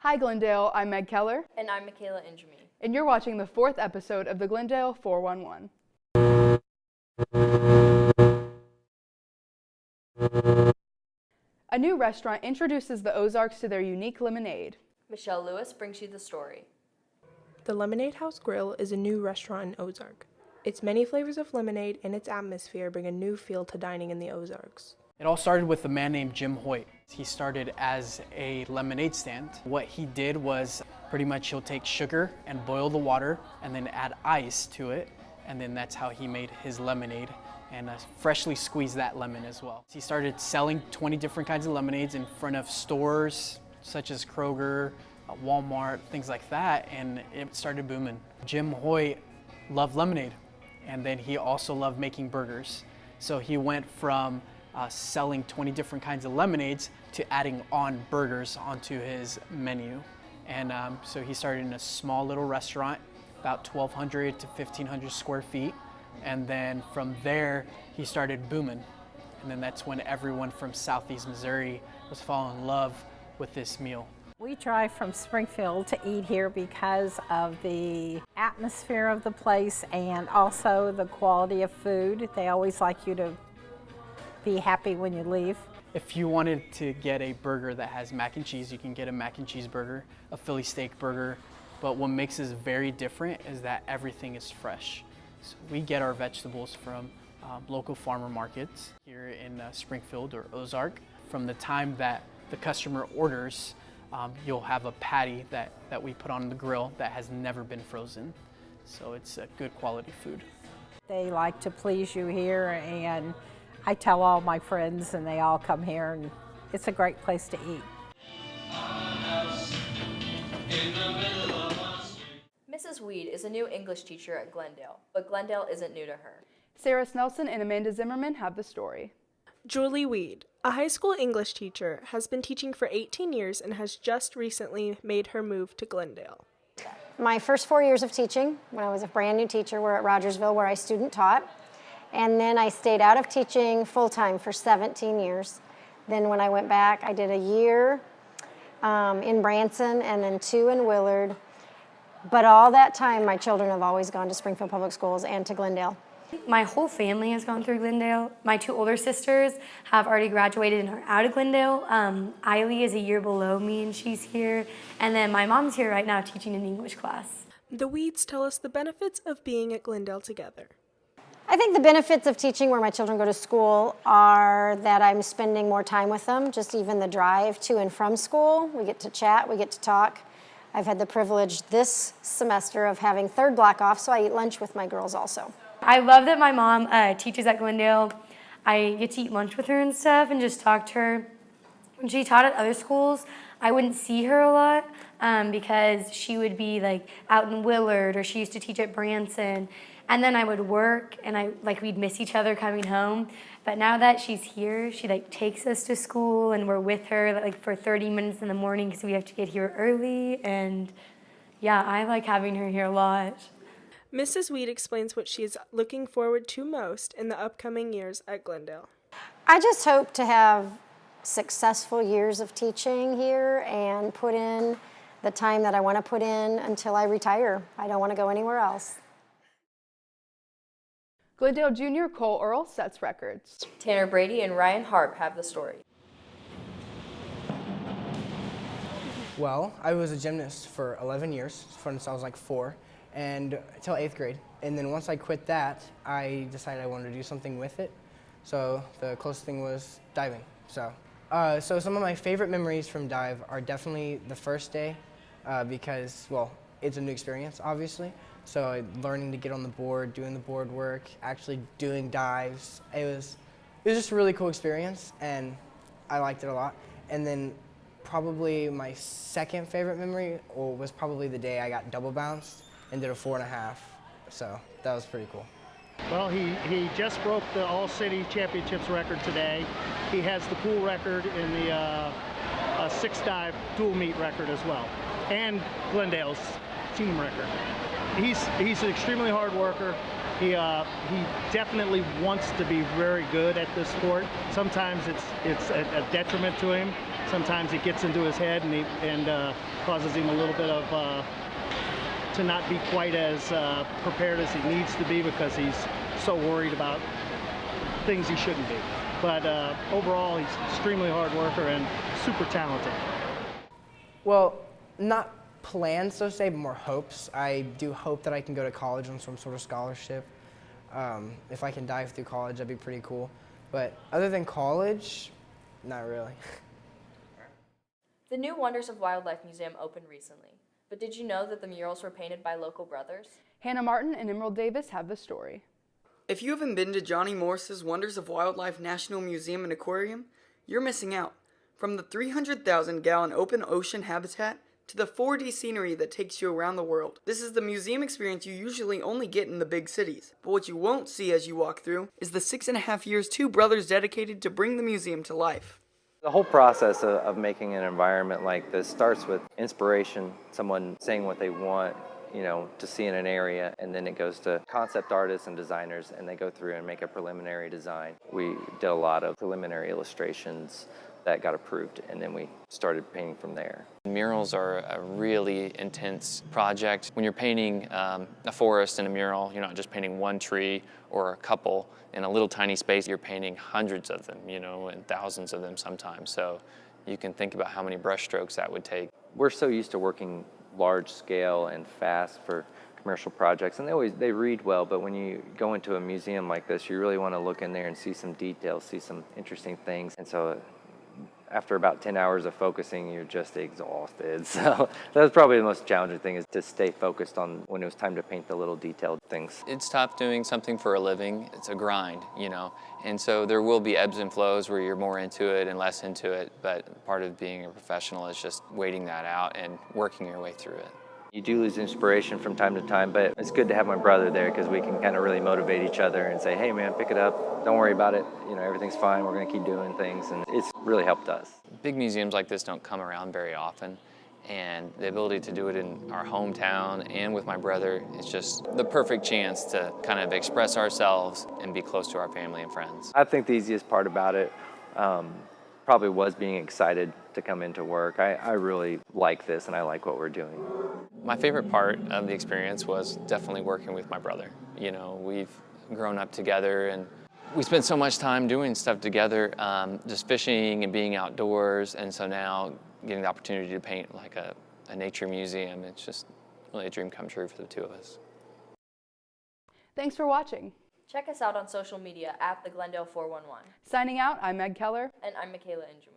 Hi Glendale, I'm Meg Keller. And I'm Michaela Injami. And you're watching the 4th episode of the Glendale 411. A new restaurant introduces the Ozarks to their unique lemonade. Michelle Lewis brings you the story. The Lemonade House Grill is a new restaurant in Ozark. Its many flavors of lemonade and its atmosphere bring a new feel to dining in the Ozarks. It all started with a man named Jim Hoyt. He started as a lemonade stand. What he did was pretty much he'll take sugar and boil the water and then add ice to it, and then that's how he made his lemonade and freshly squeezed that lemon as well. He started selling 20 different kinds of lemonades in front of stores such as Kroger, Walmart, things like that, and it started booming. Jim Hoyt loved lemonade, and then he also loved making burgers. So he went from selling 20 different kinds of lemonades to adding on burgers onto his menu. And so he started in a small little restaurant, about 1,200 to 1,500 square feet. And then from there, he started booming. And then that's when everyone from Southeast Missouri was falling in love with this meal. We drive from Springfield to eat here because of the atmosphere of the place and also the quality of food. They always like you to be happy when you leave. If you wanted to get a burger that has mac and cheese, you can get a mac and cheese burger, a Philly steak burger. But what makes us very different is that everything is fresh. So we get our vegetables from local farmer markets here in Springfield or Ozark. From the time that the customer orders, you'll have a patty that we put on the grill that has never been frozen. So it's a good quality food. They like to please you here, and I tell all my friends and they all come here, and it's a great place to eat. Mrs. Weed is a new English teacher at Glendale, but Glendale isn't new to her. Sarah Snelson and Amanda Zimmerman have the story. Julie Weed, a high school English teacher, has been teaching for 18 years and has just recently made her move to Glendale. My first 4 years of teaching, when I was a brand new teacher, were at Rogersville, where I student taught. And then I stayed out of teaching full-time for 17 years. Then when I went back, I did a year in Branson and then 2 in Willard. But all that time, my children have always gone to Springfield Public Schools and to Glendale. My whole family has gone through Glendale. My 2 older sisters have already graduated and are out of Glendale. Eiley is a year below me and she's here. And then my mom's here right now teaching an English class. The Weeds tell us the benefits of being at Glendale together. I think the benefits of teaching where my children go to school are that I'm spending more time with them, just even the drive to and from school. We get to chat, we get to talk. I've had the privilege this semester of having 3rd block off, so I eat lunch with my girls also. I love that my mom teaches at Glendale. I get to eat lunch with her and stuff and just talk to her. When she taught at other schools, I wouldn't see her a lot because she would be like out in Willard, or she used to teach at Branson. And then I would work and we'd miss each other coming home. But now that she's here, she takes us to school and we're with her for 30 minutes in the morning because we have to get here early. And yeah, I like having her here a lot. Mrs. Weed explains what she is looking forward to most in the upcoming years at Glendale. I just hope to have successful years of teaching here and put in the time that I want to put in until I retire. I don't want to go anywhere else. Glendale Junior Cole Earl sets records. Tanner Brady and Ryan Harp have the story. Well, I was a gymnast for 11 years, since I was 4, and until 8th grade. And then once I quit that, I decided I wanted to do something with it. So the closest thing was diving. So some of my favorite memories from dive are definitely the first day because, well, it's a new experience, obviously. So learning to get on the board, doing the board work, actually doing dives, it was just a really cool experience, and I liked it a lot. And then probably my second favorite memory was probably the day I got double bounced and did a 4.5. So that was pretty cool. Well, he just broke the All-City Championships record today. He has the pool record in the 6-dive dual meet record as well, and Glendale's team record. He's an extremely hard worker. He definitely wants to be very good at this sport. Sometimes it's a detriment to him. sometimes it gets into his head and causes him a little bit of to not be quite as prepared as he needs to be because he's so worried about things he shouldn't be. But overall, he's an extremely hard worker and super talented. Well, not plans, so to say, but more hopes. I do hope that I can go to college on some sort of scholarship. If I can dive through college, that'd be pretty cool. But other than college, not really. The new Wonders of Wildlife Museum opened recently, but did you know that the murals were painted by local brothers? Hannah Martin and Emerald Davis have the story. If you haven't been to Johnny Morris's Wonders of Wildlife National Museum and Aquarium, you're missing out. From the 300,000-gallon open ocean habitat to the 4D scenery that takes you around the world. This is the museum experience you usually only get in the big cities. But what you won't see as you walk through is the 6.5 years two brothers dedicated to bring the museum to life. The whole process of making an environment like this starts with inspiration, someone saying what they want, to see in an area, and then it goes to concept artists and designers, and they go through and make a preliminary design. We did a lot of preliminary illustrations that got approved, and then we started painting from there. Murals are a really intense project. When you're painting a forest in a mural, you're not just painting one tree or a couple in a little tiny space. You're painting hundreds of them, and thousands of them sometimes. So you can think about how many brush strokes that would take. We're so used to working large scale and fast for commercial projects, and they read well, but when you go into a museum like this, you really want to look in there and see some details, see some interesting things. And so after about 10 hours of focusing, you're just exhausted. So that was probably the most challenging thing, is to stay focused on when it was time to paint the little detailed things. It's tough doing something for a living. It's a grind, and so there will be ebbs and flows where you're more into it and less into it, but part of being a professional is just waiting that out and working your way through it. You do lose inspiration from time to time, but it's good to have my brother there because we can kind of really motivate each other and say, hey man, pick it up, don't worry about it, everything's fine, we're going to keep doing things, and it's really helped us. Big museums like this don't come around very often, and the ability to do it in our hometown and with my brother is just the perfect chance to kind of express ourselves and be close to our family and friends. I think the easiest part about it probably was being excited to come into work. I really like this, and I like what we're doing. My favorite part of the experience was definitely working with my brother. We've grown up together, and we spent so much time doing stuff together, just fishing and being outdoors, and so now getting the opportunity to paint like a nature museum, it's just really a dream come true for the two of us. Thanks for watching. Check us out on social media at the Glendale 411. Signing out, I'm Meg Keller. And I'm Michaela Ingeman.